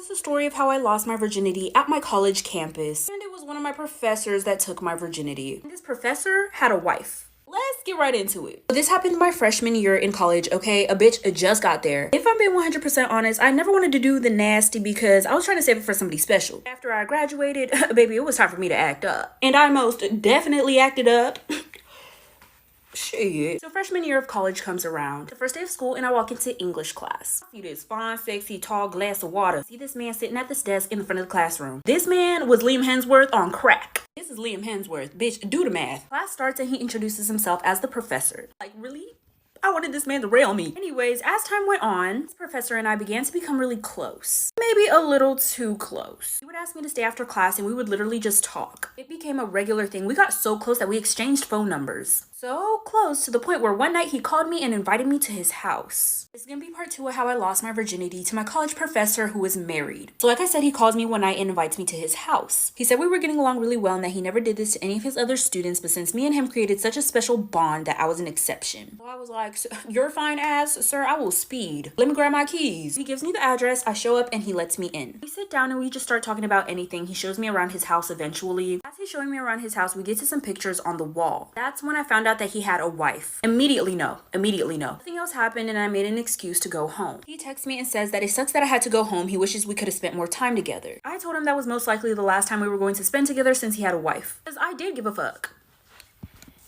is the story of how I lost my virginity at my college campus, and it was one of my professors that took my virginity. This professor had a wife. Let's get right into it. This happened my freshman year in college, okay? A bitch just got there. If I'm being 100% honest, I never wanted to do the nasty because I was trying to save it for somebody special. After I graduated, baby, it was time for me to act up. And I most definitely acted up. Shit. So freshman year of college comes around. The first day of school and I walk into English class. I see this fine, sexy, tall glass of water. See this man sitting at this desk in the front of the classroom. This man was Liam Hemsworth on crack. This is Liam Hemsworth. Bitch, do the math. Class starts and he introduces himself as the professor. Like, really? I wanted this man to rail me. Anyways, as time went on, this professor and I began to become really close. Maybe a little too close. He would ask me to stay after class and we would literally just talk. It became a regular thing. We got so close that we exchanged phone numbers. So close to the point where one night he called me and invited me to his house. This is gonna be part 2 of how I lost my virginity to my college professor who was married. So like I said, he calls me one night and invites me to his house. He said we were getting along really well and that he never did this to any of his other students, but since me and him created such a special bond that I was an exception. So I was like, your fine ass, sir, I will speed. Let me grab my keys. He gives me the address, I show up and he lets me in. We sit down and we just start talking about anything. He shows me around his house eventually. As he's showing me around his house, we get to some pictures on the wall. That's when I found out that he had a wife. Immediately no. Nothing else happened and I made an excuse to go home. He texts me and says that it sucks that I had to go home. He wishes we could have spent more time together. I told him that was most likely the last time we were going to spend together since he had a wife. Because I did give a fuck.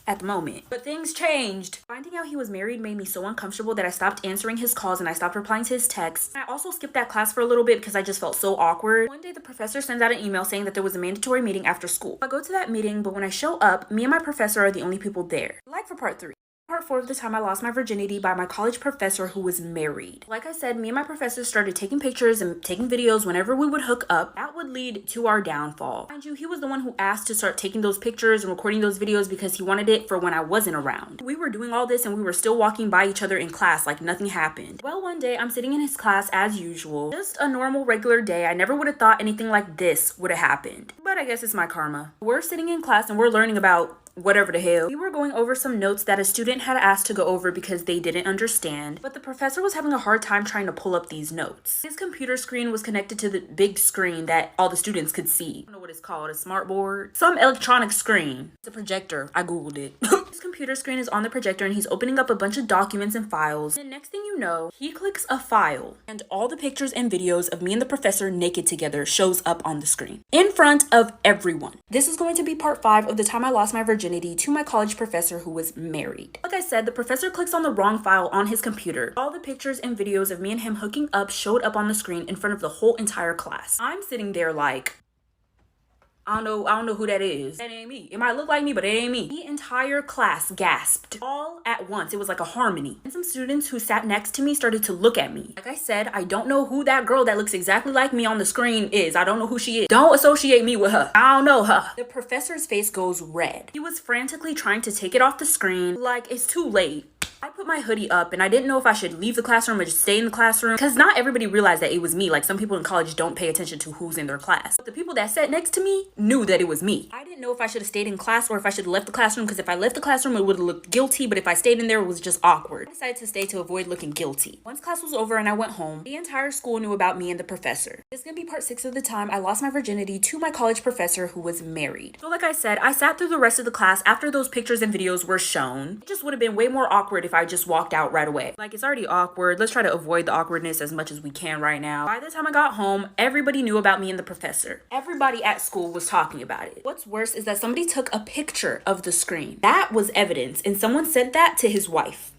At the moment. But things changed. Finding out he was married made me so uncomfortable that I stopped answering his calls and I stopped replying to his texts. I also skipped that class for a little bit because I just felt so awkward. One day the professor sends out an email saying that there was a mandatory meeting after school. I go to that meeting, but when I show up, me and my professor are the only people there. Like for part 3. Part 4 of the time I lost my virginity by my college professor who was married. Like I said, me and my professor started taking pictures and taking videos whenever we would hook up. That would lead to our downfall. Mind you, he was the one who asked to start taking those pictures and recording those videos because he wanted it for when I wasn't around. We were doing all this and we were still walking by each other in class like nothing happened. Well, one day I'm sitting in his class as usual. Just a normal regular day. I never would have thought anything like this would have happened. But I guess it's my karma. We're sitting in class and we're learning about whatever the hell. We were going over some notes that a student had asked to go over because they didn't understand, but the professor was having a hard time trying to pull up these notes. His computer screen was connected to the big screen that all the students could see. I don't know what it's called, a smart board? Some electronic screen. It's a projector. I googled it. His computer screen is on the projector and he's opening up a bunch of documents and files. And next thing you know, he clicks a file and all the pictures and videos of me and the professor naked together shows up on the screen in front of everyone. This is going to be part 5 of the time I lost my virginity to my college professor who was married. Like I said, the professor clicks on the wrong file on his computer. All the pictures and videos of me and him hooking up showed up on the screen in front of the whole entire class. I'm sitting there like, I don't know who that is. That ain't me. It might look like me, but it ain't me. The entire class gasped all at once. It was like a harmony. And some students who sat next to me started to look at me. Like I said, I don't know who that girl that looks exactly like me on the screen is. I don't know who she is. Don't associate me with her. I don't know her. The professor's face goes red. He was frantically trying to take it off the screen. Like, it's too late. I put my hoodie up and I didn't know if I should leave the classroom or just stay in the classroom because not everybody realized that it was me. Like some people in college don't pay attention to who's in their class. But the people that sat next to me knew that it was me. I didn't know if I should have stayed in class or if I should have left the classroom because if I left the classroom it would have looked guilty, but if I stayed in there it was just awkward. I decided to stay to avoid looking guilty. Once class was over and I went home, the entire school knew about me and the professor. This is gonna be part 6 of the time I lost my virginity to my college professor who was married. So like I said, I sat through the rest of the class after those pictures and videos were shown. It just would have been way more awkward if I just walked out right away. Like, it's already awkward. Let's try to avoid the awkwardness as much as we can right now. By the time I got home, everybody knew about me and the professor. Everybody at school was talking about it. What's worse is that somebody took a picture of the screen. That was evidence, and someone sent that to his wife.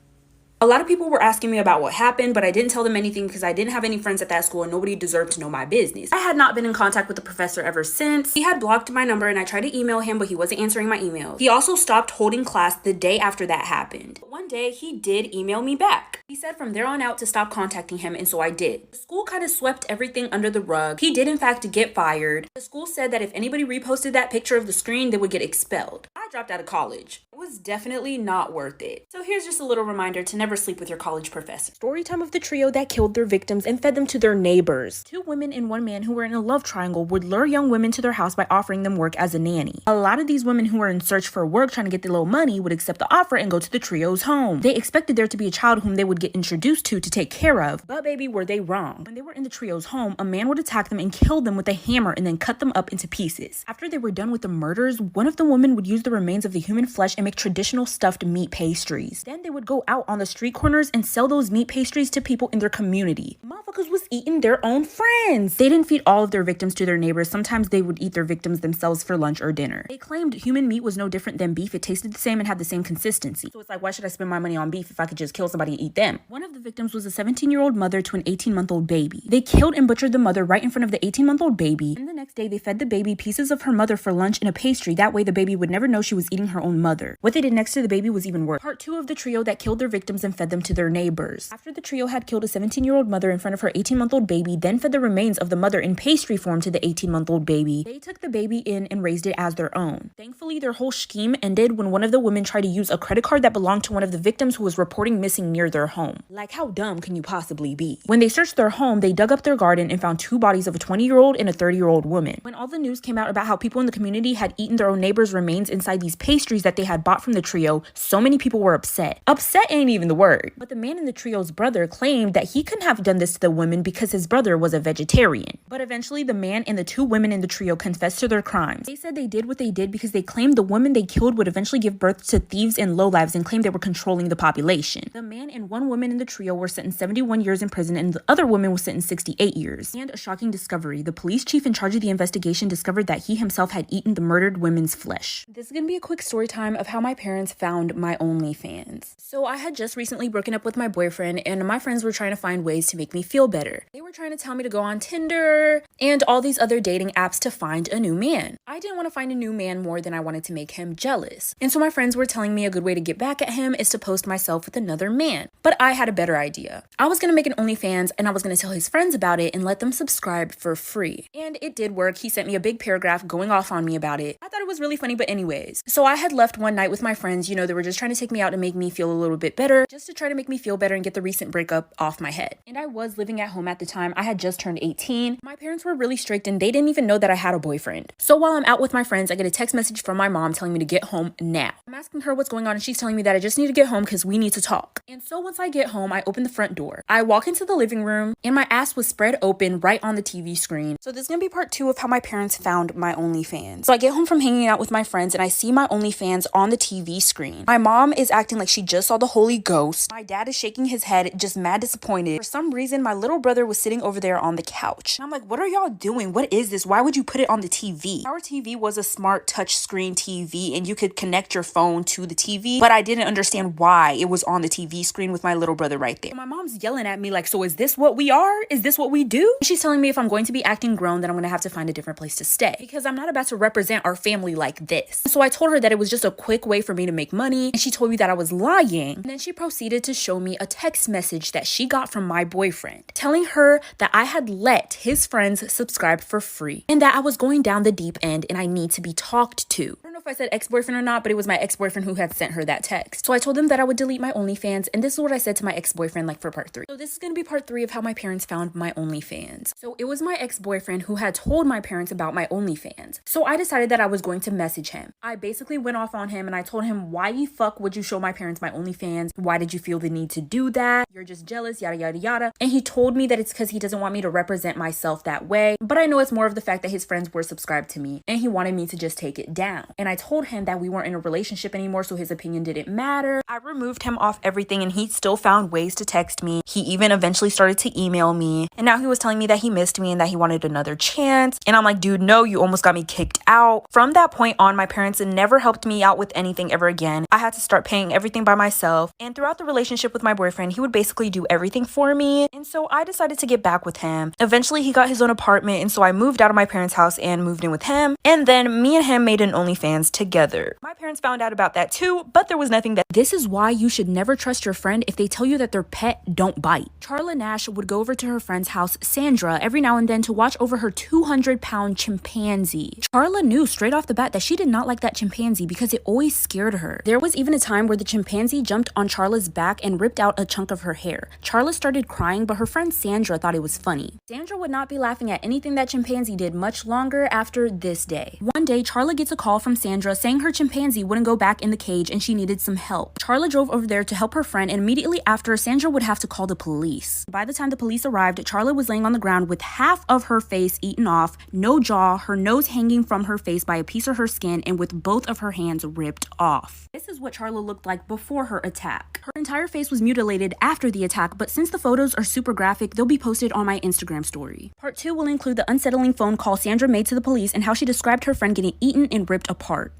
A lot of people were asking me about what happened, but I didn't tell them anything because I didn't have any friends at that school and nobody deserved to know my business. I had not been in contact with the professor ever since. He had blocked my number and I tried to email him, but he wasn't answering my emails. He also stopped holding class the day after that happened. But one day he did email me back. He said from there on out to stop contacting him, and so I did. The school kind of swept everything under the rug. He did in fact get fired. The school said that if anybody reposted that picture of the screen, they would get expelled. I dropped out of college. It was definitely not worth it. So here's just a little reminder to never never sleep with your college professor. Story time of the trio that killed their victims and fed them to their neighbors. 2 women and 1 man who were in a love triangle would lure young women to their house by offering them work as a nanny. A lot of these women who were in search for work trying to get the little money would accept the offer and go to the trio's home. They expected there to be a child whom they would get introduced to take care of, but baby, were they wrong. When they were in the trio's home, a man would attack them and kill them with a hammer and then cut them up into pieces. After they were done with the murders, one of the women would use the remains of the human flesh and make traditional stuffed meat pastries. Then they would go out on the street corners and sell those meat pastries to people in their community. Motherfuckers was eating their own friends. They didn't feed all of their victims to their neighbors. Sometimes they would eat their victims themselves for lunch or dinner. They claimed human meat was no different than beef. It tasted the same and had the same consistency. So it's like, why should I spend my money on beef if I could just kill somebody and eat them? One of the victims was a 17-year-old mother to an 18-month-old baby. They killed and butchered the mother right in front of the 18-month-old baby, and the next day they fed the baby pieces of her mother for lunch in a pastry. That way the baby would never know she was eating her own mother. What they did next to the baby was even worse. Part 2 of the trio that killed their victims and fed them to their neighbors. After the trio had killed a 17-year-old mother in front of her 18-month-old baby, then fed the remains of the mother in pastry form to the 18-month-old baby, they took the baby in and raised it as their own. Thankfully, their whole scheme ended when one of the women tried to use a credit card that belonged to one of the victims who was reporting missing near their home. Like, how dumb can you possibly be? When they searched their home, they dug up their garden and found 2 bodies of a 20-year-old and a 30-year-old woman. When all the news came out about how people in the community had eaten their own neighbors' remains inside these pastries that they had bought from the trio, so many people were upset. Upset ain't even the word. But the man in the trio's brother claimed that he couldn't have done this to the women because his brother was a vegetarian. But eventually, the man and the 2 women in the trio confessed to their crimes. They said they did what they did because they claimed the women they killed would eventually give birth to thieves and lowlives and claimed they were controlling the population. The man and 1 woman in the trio were sentenced 71 years in prison and the other woman was sentenced 68 years. And a shocking discovery, the police chief in charge of the investigation discovered that he himself had eaten the murdered women's flesh. This is gonna be a quick story time of how my parents found my OnlyFans. So I had just recently broken up with my boyfriend and my friends were trying to find ways to make me feel better. They were trying to tell me to go on Tinder and all these other dating apps to find a new man. I didn't want to find a new man more than I wanted to make him jealous. And so my friends were telling me a good way to get back at him is to post myself with another man. But I had a better idea. I was gonna make an OnlyFans and I was gonna tell his friends about it and let them subscribe for free. And it did work. He sent me a big paragraph going off on me about it. I thought it was really funny, but anyways. So I had left one night with my friends, you know, they were just trying to take me out and make me feel a little bit better, just to try to make me feel better and get the recent breakup off my head. And I was living at home at the time. I had just turned 18. My parents were really strict and they didn't even know that I had a boyfriend. So while I'm out with my friends, I get a text message from my mom telling me to get home now. I'm asking her what's going on and she's telling me that I just need to get home because we need to talk. And so once I get home, I open the front door. I walk into the living room and my ass was spread open right on the TV screen. So this is gonna be part 2 of how my parents found my OnlyFans. So I get home from hanging out with my friends and I see my OnlyFans on the TV screen. My mom is acting like she just saw the Holy Ghost. My dad is shaking his head, just mad disappointed. For some reason, my little brother was sitting over there on the couch. And I'm like, what are y'all doing? What is this? Why would you put it on the TV? Our TV was a smart touch screen TV and you could connect your phone to the TV, but I didn't understand why it was on the TV screen with my little brother right there. My mom's yelling at me like, so is this what we are? Is this what we do? She's telling me if I'm going to be acting grown, then I'm gonna have to find a different place to stay because I'm not about to represent our family like this. So I told her that it was just a quick way for me to make money and she told me that I was lying. And then she proceeded to show me a text message that she got from my boyfriend telling her that I had let his friends subscribe for free and that I was going down the deep end and I need to be talked to. I don't know if I said ex-boyfriend or not, but it was my ex-boyfriend who had sent her that text. So I told him that I would delete my OnlyFans and this is what I said to my ex-boyfriend like for part 3. So this is going to be part 3 of how my parents found my OnlyFans. So it was my ex-boyfriend who had told my parents about my OnlyFans. So I decided that I was going to message him. I basically went off on him and I told him, why the fuck would you show my parents my OnlyFans? Why did you feel the need to do that? You're just jealous, yada, yada, yada. And he told me that it's because he doesn't want me to represent myself that way. But I know it's more of the fact that his friends were subscribed to me and he wanted me to just take it down. And I told him that we weren't in a relationship anymore, so his opinion didn't matter. I removed him off everything and he still found ways to text me. He even eventually started to email me. And now he was telling me that he missed me and that he wanted another chance. And I'm like, dude, no, you almost got me kicked out. From that point on, my parents never helped me out with anything ever again. I had to start paying everything by myself. And throughout the relationship with my boyfriend, he would basically do everything for me. And so I decided to get back with him. Eventually, he got his own apartment. And so I moved out of my parents' house and moved in with him. And then me and him made an OnlyFans. hands together. My parents found out about that too, but there was nothing that— This is why you should never trust your friend if they tell you that their pet don't bite. Charla Nash would go over to her friend's house, Sandra, every now and then to watch over her 200-pound chimpanzee. Charla knew straight off the bat that she did not like that chimpanzee because it always scared her. There was even a time where the chimpanzee jumped on Charla's back and ripped out a chunk of her hair. Charla started crying, but her friend Sandra thought it was funny. Sandra would not be laughing at anything that chimpanzee did much longer after this day. One day, Charla gets a call from Sandra saying her chimpanzee wouldn't go back in the cage and she needed some help. Charla drove over there to help her friend, and immediately after, Sandra would have to call the police. By the time the police arrived, Charla was laying on the ground with half of her face eaten off, no jaw, her nose hanging from her face by a piece of her skin, and with both of her hands ripped off. This is what Charla looked like before her attack. Her entire face was mutilated after the attack, but since the photos are super graphic, they'll be posted on my Instagram story. Part 2 will include the unsettling phone call Sandra made to the police and how she described her friend getting eaten and ripped apart.